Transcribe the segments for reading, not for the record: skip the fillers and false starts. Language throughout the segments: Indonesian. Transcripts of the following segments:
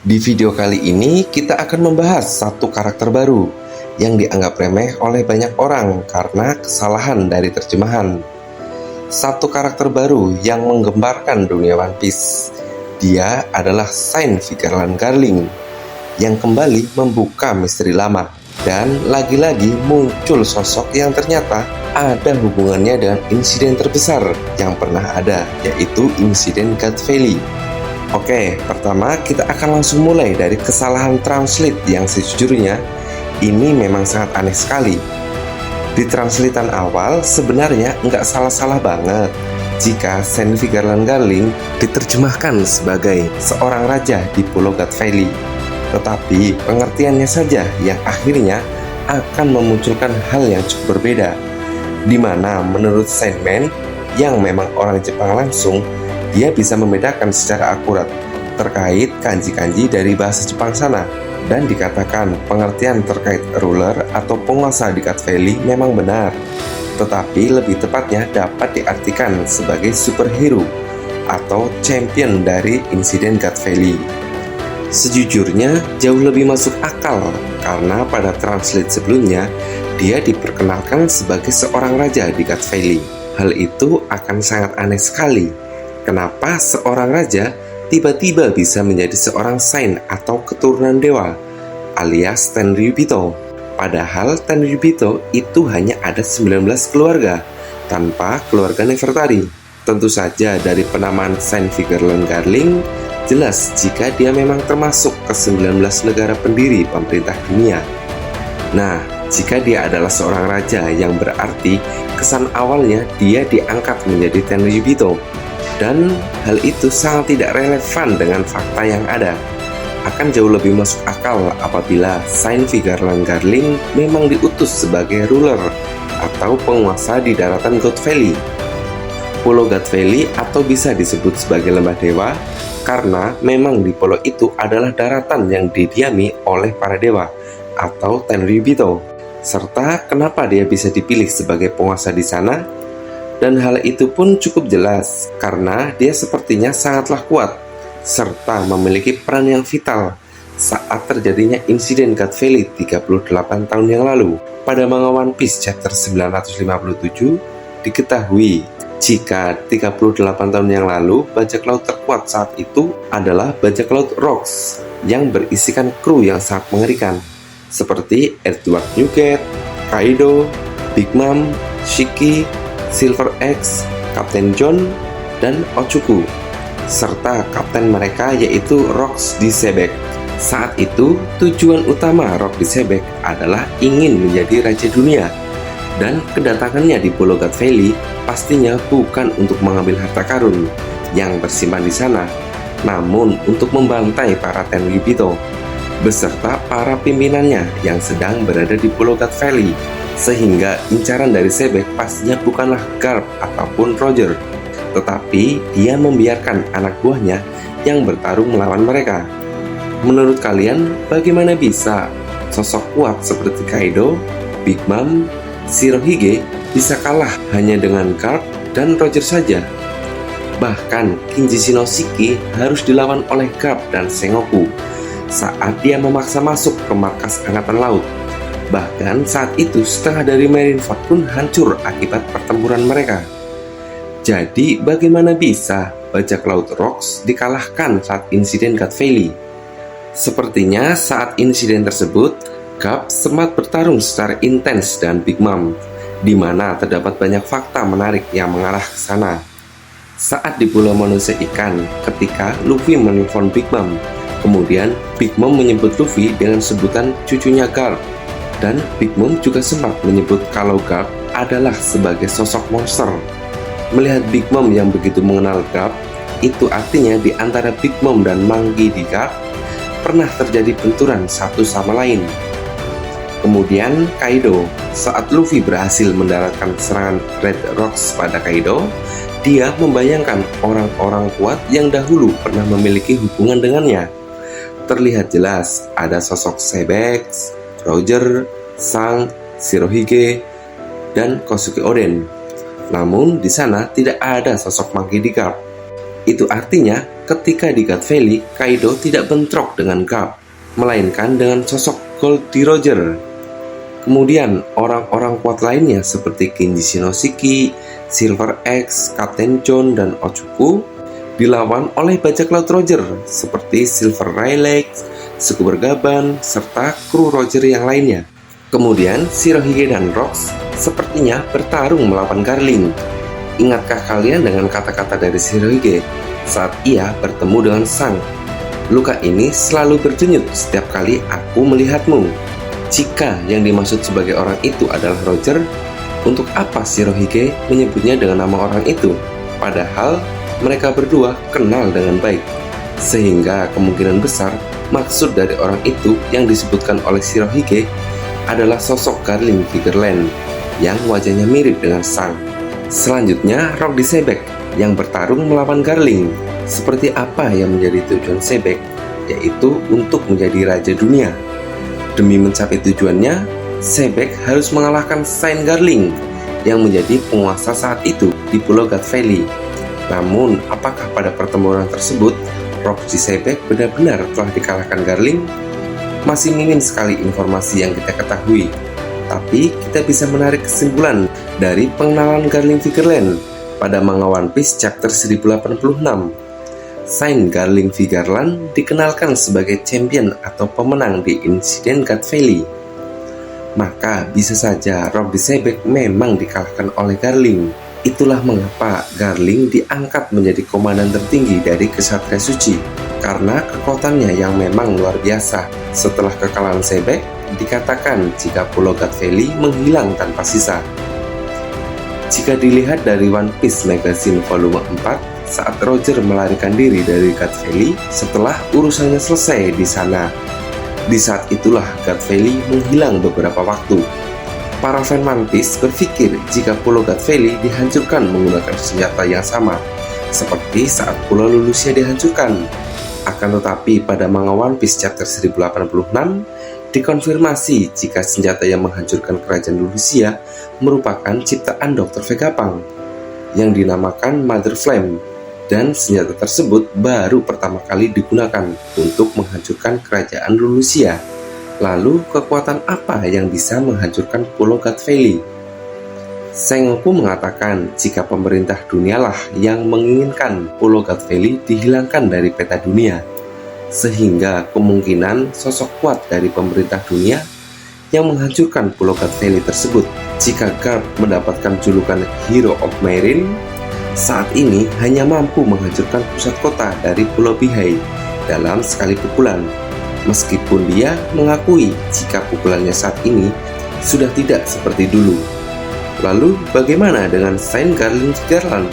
Di video kali ini kita akan membahas satu karakter baru yang dianggap remeh oleh banyak orang karena kesalahan dari terjemahan. Satu karakter baru yang menggembarkan dunia One Piece. Dia adalah Saint Vigeland Garling yang kembali membuka misteri lama. Dan lagi-lagi muncul sosok yang ternyata ada hubungannya dengan insiden terbesar yang pernah ada, yaitu insiden God Valley. Oke, pertama kita akan langsung mulai dari kesalahan translate yang sejujurnya ini memang sangat aneh sekali. Di translatean awal sebenarnya nggak salah-salah banget jika Saint Vigeland Garling diterjemahkan sebagai seorang raja di Pulau God Valley. Tetapi pengertiannya saja yang akhirnya akan memunculkan hal yang cukup berbeda, di mana menurut Sandman yang memang orang Jepang langsung, dia bisa membedakan secara akurat terkait kanji-kanji dari bahasa Jepang sana, dan dikatakan pengertian terkait ruler atau penguasa di God Valley memang benar, tetapi lebih tepatnya dapat diartikan sebagai superhero atau champion dari insiden God Valley. Sejujurnya jauh lebih masuk akal karena pada translate sebelumnya dia diperkenalkan sebagai seorang raja di God Valley. Hal itu akan sangat aneh sekali. Kenapa seorang raja tiba-tiba bisa menjadi seorang saint atau keturunan dewa alias Tenryubito? Padahal Tenryubito itu hanya ada 19 keluarga tanpa keluarga Nefertari. Tentu saja dari penamaan Saint Vigeland Garling jelas jika dia memang termasuk ke 19 negara pendiri pemerintah dunia. Nah, jika dia adalah seorang raja yang berarti kesan awalnya dia diangkat menjadi Tenryubito, dan hal itu sangat tidak relevan dengan fakta yang ada. Akan jauh lebih masuk akal apabila Saint Vigeland Garling memang diutus sebagai ruler atau penguasa di daratan God Valley. Pulau God Valley atau bisa disebut sebagai lembah dewa karena memang di pulau itu adalah daratan yang didiami oleh para dewa atau Tenryubito. Serta kenapa dia bisa dipilih sebagai penguasa di sana? Dan hal itu pun cukup jelas karena dia sepertinya sangatlah kuat serta memiliki peran yang vital saat terjadinya insiden God Valley 38 tahun yang lalu. Pada manga One Piece chapter 957 diketahui jika 38 tahun yang lalu bajak laut terkuat saat itu adalah bajak laut Rocks yang berisikan kru yang sangat mengerikan seperti Edward Newgate, Kaido, Big Mom, Shiki, Silver Axe, Kapten John, dan Ochuku, serta kapten mereka yaitu Rocks di Sebek. Saat itu tujuan utama Rocks di Sebek adalah ingin menjadi raja dunia, dan kedatangannya di Pulau God Valley pastinya bukan untuk mengambil harta karun yang tersimpan di sana, namun untuk membantai para Tenryubito beserta para pimpinannya yang sedang berada di Pulau God Valley. Sehingga incaran dari Sebek pastinya bukanlah Garp ataupun Roger, tetapi dia membiarkan anak buahnya yang bertarung melawan mereka. Menurut kalian, bagaimana bisa sosok kuat seperti Kaido, Big Mom, Shirohige bisa kalah hanya dengan Garp dan Roger saja? Bahkan Kinji Shinoshiki harus dilawan oleh Garp dan Sengoku saat dia memaksa masuk ke markas angkatan laut. Bahkan saat itu setengah dari Marineford pun hancur akibat pertempuran mereka. Jadi bagaimana bisa bajak laut Rocks dikalahkan saat insiden God Valley? Sepertinya saat insiden tersebut Garp sempat bertarung secara intens dengan Big Mom, di mana terdapat banyak fakta menarik yang mengarah ke sana. Saat di Pulau Manusia Ikan, ketika Luffy menelpon Big Mom, kemudian Big Mom menyebut Luffy dengan sebutan cucunya Garp, dan Big Mom juga sempat menyebut kalau Garp adalah sebagai sosok monster. Melihat Big Mom yang begitu mengenal Garp, itu artinya di antara Big Mom dan Mangi di Garp pernah terjadi benturan satu sama lain. Kemudian Kaido, saat Luffy berhasil mendaratkan serangan Red Rocks pada Kaido, dia membayangkan orang-orang kuat yang dahulu pernah memiliki hubungan dengannya. Terlihat jelas ada sosok Sebek, Roger, Sang, Shirohige, dan Kosuke Oden. Namun di sana tidak ada sosok Monkey D. Garp. Itu artinya ketika di God Valley, Kaido tidak bentrok dengan Garp, melainkan dengan sosok Goldie Roger. Kemudian orang-orang kuat lainnya seperti Kenji Shinoshiki, Silver X, Kapten John, dan Ochuku dilawan oleh bajak laut Roger seperti Silver Rayleigh, Suku Bergaban, serta kru Roger yang lainnya. Kemudian Shirohige dan Rocks sepertinya bertarung melawan Garling. Ingatkah kalian dengan kata-kata dari Shirohige saat ia bertemu dengan Sang? Luka ini selalu berdenyut setiap kali aku melihatmu. Jika yang dimaksud sebagai orang itu adalah Roger, untuk apa Shirohige menyebutnya dengan nama orang itu? Padahal mereka berdua kenal dengan baik. Sehingga kemungkinan besar maksud dari orang itu yang disebutkan oleh Shirohige adalah sosok Garling Vigerland yang wajahnya mirip dengan Sang. Selanjutnya Rock di Sebek yang bertarung melawan Garling. Seperti apa yang menjadi tujuan Sebek? Yaitu untuk menjadi raja dunia. Demi mencapai tujuannya, Sebek harus mengalahkan Saint Garling yang menjadi penguasa saat itu di Pulau God Valley. Namun, apakah pada pertempuran tersebut Rock di Sebek benar-benar telah dikalahkan Garling? Masih minim sekali informasi yang kita ketahui. Tapi kita bisa menarik kesimpulan dari pengenalan Garling Vigerland pada manga One Piece chapter 1086. Saint Garling Vigerland dikenalkan sebagai champion atau pemenang di insiden God Valley. Maka bisa saja Rock di Sebek memang dikalahkan oleh Garling. Itulah mengapa Garling diangkat menjadi komandan tertinggi dari Ksatria Suci, karena kekuatannya yang memang luar biasa. Setelah kekalahan Sebek, dikatakan jika Pulau God Valley menghilang tanpa sisa. Jika dilihat dari One Piece Magazine volume 4, saat Roger melarikan diri dari God Valley setelah urusannya selesai di sana. Di saat itulah God Valley menghilang beberapa waktu. Para fan One Piece berpikir jika Pulau God Valley dihancurkan menggunakan senjata yang sama, seperti saat Pulau Lulusia dihancurkan. Akan tetapi pada manga One Piece chapter 1086, dikonfirmasi jika senjata yang menghancurkan kerajaan Lulusia merupakan ciptaan Dr. Vegapunk yang dinamakan Mother Flame, dan senjata tersebut baru pertama kali digunakan untuk menghancurkan kerajaan Lulusia. Lalu kekuatan apa yang bisa menghancurkan Pulau God Valley? Sengoku mengatakan jika pemerintah dunialah yang menginginkan Pulau God Valley dihilangkan dari peta dunia, sehingga kemungkinan sosok kuat dari pemerintah dunia yang menghancurkan Pulau God Valley tersebut. Jika Garp mendapatkan julukan Hero of Marine, saat ini hanya mampu menghancurkan pusat kota dari Pulau Bihai dalam sekali pukulan. Meskipun dia mengakui jika pukulannya saat ini sudah tidak seperti dulu. Lalu bagaimana dengan Saint Garling Vigerland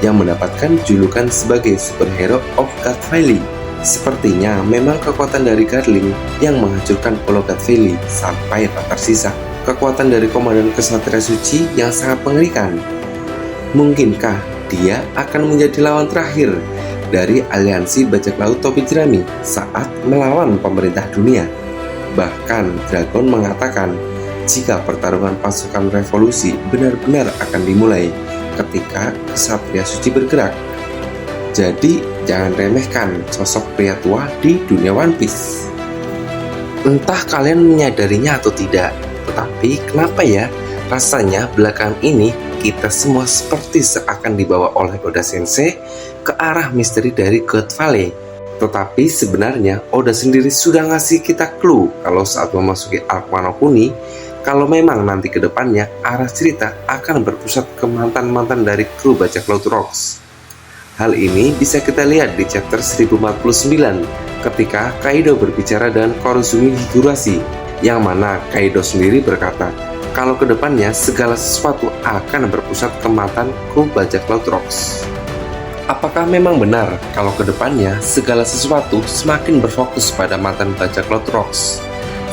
yang mendapatkan julukan sebagai superhero of God Valley? Sepertinya memang kekuatan dari Garling yang menghancurkan Pulau God Valley sampai tak tersisa. Kekuatan dari komandan Ksatria Suci yang sangat mengerikan. Mungkinkah dia akan menjadi lawan terakhir dari aliansi bajak laut topi jerami saat melawan pemerintah dunia? Bahkan Dragon mengatakan jika pertarungan pasukan revolusi benar-benar akan dimulai ketika Ksatria Suci bergerak. Jadi jangan remehkan sosok pria tua di dunia One Piece. Entah kalian menyadarinya atau tidak, tetapi kenapa ya rasanya belakangan ini kita semua seperti seakan dibawa oleh Oda Sensei ke arah misteri dari God Valley. Tetapi sebenarnya Oda sendiri sudah ngasih kita clue kalau saat memasuki arc Wano Kuni, kalau memang nanti ke depannya arah cerita akan berpusat ke mantan-mantan dari kru bajak laut Rocks. Hal ini bisa kita lihat di chapter 1049 ketika Kaido berbicara dengan Kurozumi Higurashi, yang mana Kaido sendiri berkata kalau kedepannya segala sesuatu akan berpusat ke mantan kru bajak laut Rocks. Apakah memang benar kalau kedepannya segala sesuatu semakin berfokus pada mantan bajak laut Rocks,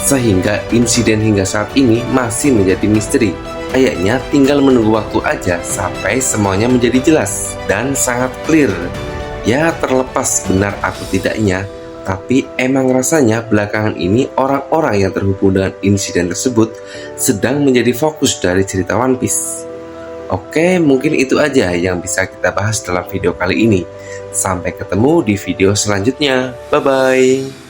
sehingga insiden hingga saat ini masih menjadi misteri? Kayaknya tinggal menunggu waktu aja sampai semuanya menjadi jelas dan sangat clear. Ya, terlepas benar atau tidaknya, tapi emang rasanya belakangan ini orang-orang yang terhubung dengan insiden tersebut sedang menjadi fokus dari cerita One Piece. Oke, mungkin itu aja yang bisa kita bahas dalam video kali ini. Sampai ketemu di video selanjutnya. Bye-bye.